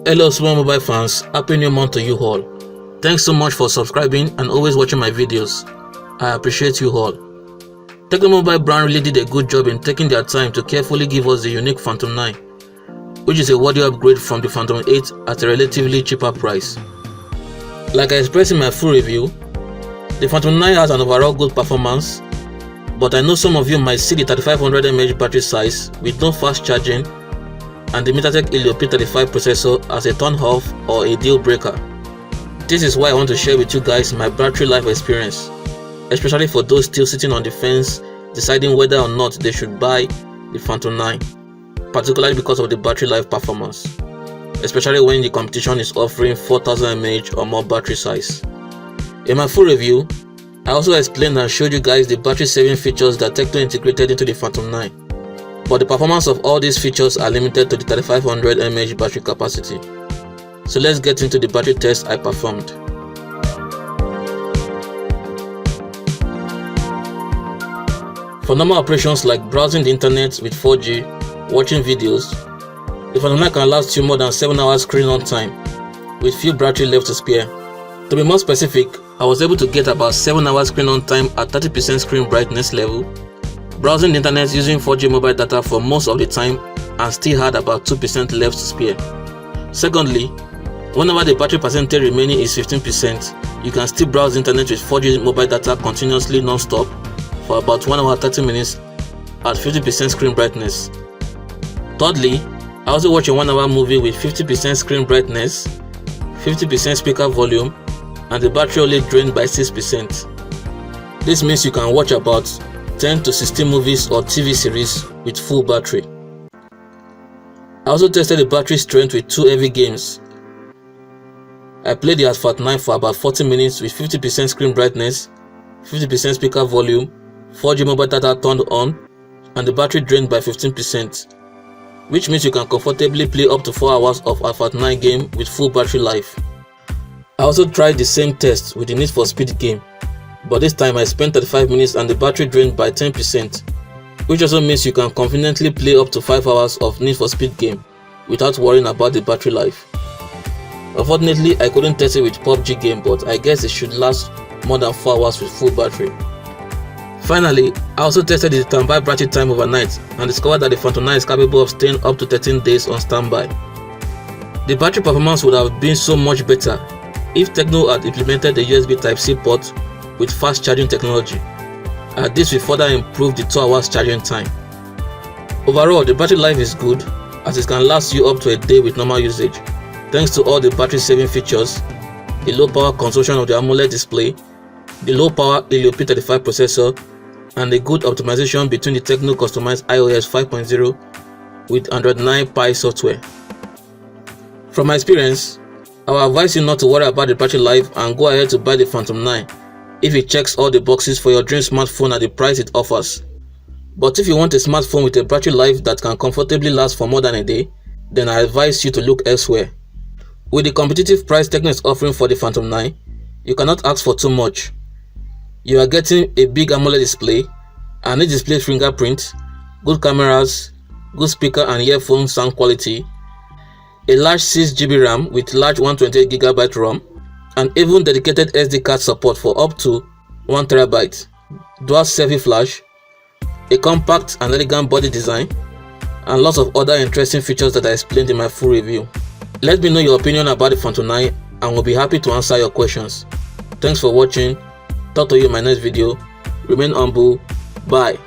Hello small mobile fans, happy new month to you all. Thanks so much for subscribing and always watching my videos. I appreciate you all. Tecno Mobile brand really did a good job in taking their time to carefully give us the unique Phantom 9, which is a worthy upgrade from the Phantom 8 at a relatively cheaper price. Like I expressed in my full review, the Phantom 9 has an overall good performance, but I know some of you might see the 3500 mAh battery size with no fast charging and the MediaTek Helio P35 processor as a turn off or a deal breaker. This is why I want to share with you guys my battery life experience, especially for those still sitting on the fence deciding whether or not they should buy the Phantom 9, particularly because of the battery life performance, especially when the competition is offering 4000 mAh or more battery size. In my full review, I also explained and showed you guys the battery saving features that Tecno integrated into the Phantom 9. But the performance of all these features are limited to the 3500 mAh battery capacity. So let's get into the battery test I performed. For normal operations like browsing the internet with 4G, watching videos, the Phantom 9 can last you more than 7 hours screen on time with few battery left to spare. To be more specific, I was able to get about 7 hours screen on time at 30% screen brightness level, browsing the internet using 4G mobile data for most of the time and still had about 2% left to spare. Secondly, whenever the battery percentage remaining is 15%, you can still browse the internet with 4G mobile data continuously non-stop for about 1 hour 30 minutes at 50% screen brightness. Thirdly, I also watch a 1 hour movie with 50% screen brightness, 50% speaker volume, and the battery only drained by 6%. This means you can watch about 10 to 16 movies or TV series with full battery. I also tested the battery strength with 2 heavy games. I played the Asphalt 9 for about 40 minutes with 50% screen brightness, 50% speaker volume, 4G mobile data turned on, and the battery drained by 15%, which means you can comfortably play up to 4 hours of Asphalt 9 game with full battery life. I also tried the same test with the Need for Speed game, but this time I spent 35 minutes and the battery drained by 10%, which also means you can conveniently play up to 5 hours of Need for Speed game without worrying about the battery life. Unfortunately, I couldn't test it with PUBG game, but I guess it should last more than 4 hours with full battery. Finally, I also tested the standby battery time overnight and discovered that the Phantom 9 is capable of staying up to 13 days on standby. The battery performance would have been so much better if Tecno had implemented the USB Type-C port with fast charging technology, and this will further improve the 2 hours charging time. Overall, the battery life is good as it can last you up to a day with normal usage, thanks to all the battery saving features, the low power consumption of the AMOLED display, the low power Helio P35 processor, and the good optimization between the Tecno customized iOS 5.0 with Android 9 Pie software. From my experience, I will advise you not to worry about the battery life and go ahead to buy the Phantom 9 if it checks all the boxes for your dream smartphone at the price it offers. But if you want a smartphone with a battery life that can comfortably last for more than a day, then I advise you to look elsewhere. With the competitive price Tecno is offering for the Phantom 9, you cannot ask for too much. You are getting a big AMOLED display, and it displays fingerprint, good cameras, good speaker and earphone sound quality, a large 6GB RAM with large 128GB ROM, and even dedicated SD card support for up to 1TB, dual selfie flash, a compact and elegant body design, and lots of other interesting features that I explained in my full review. Let me know your opinion about the Phantom 9 and we'll be happy to answer your questions. Thanks for watching. Talk to you in my next video. Remain humble. Bye.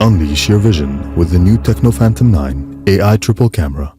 Unleash your vision with the new Tecno Phantom 9 AI triple camera.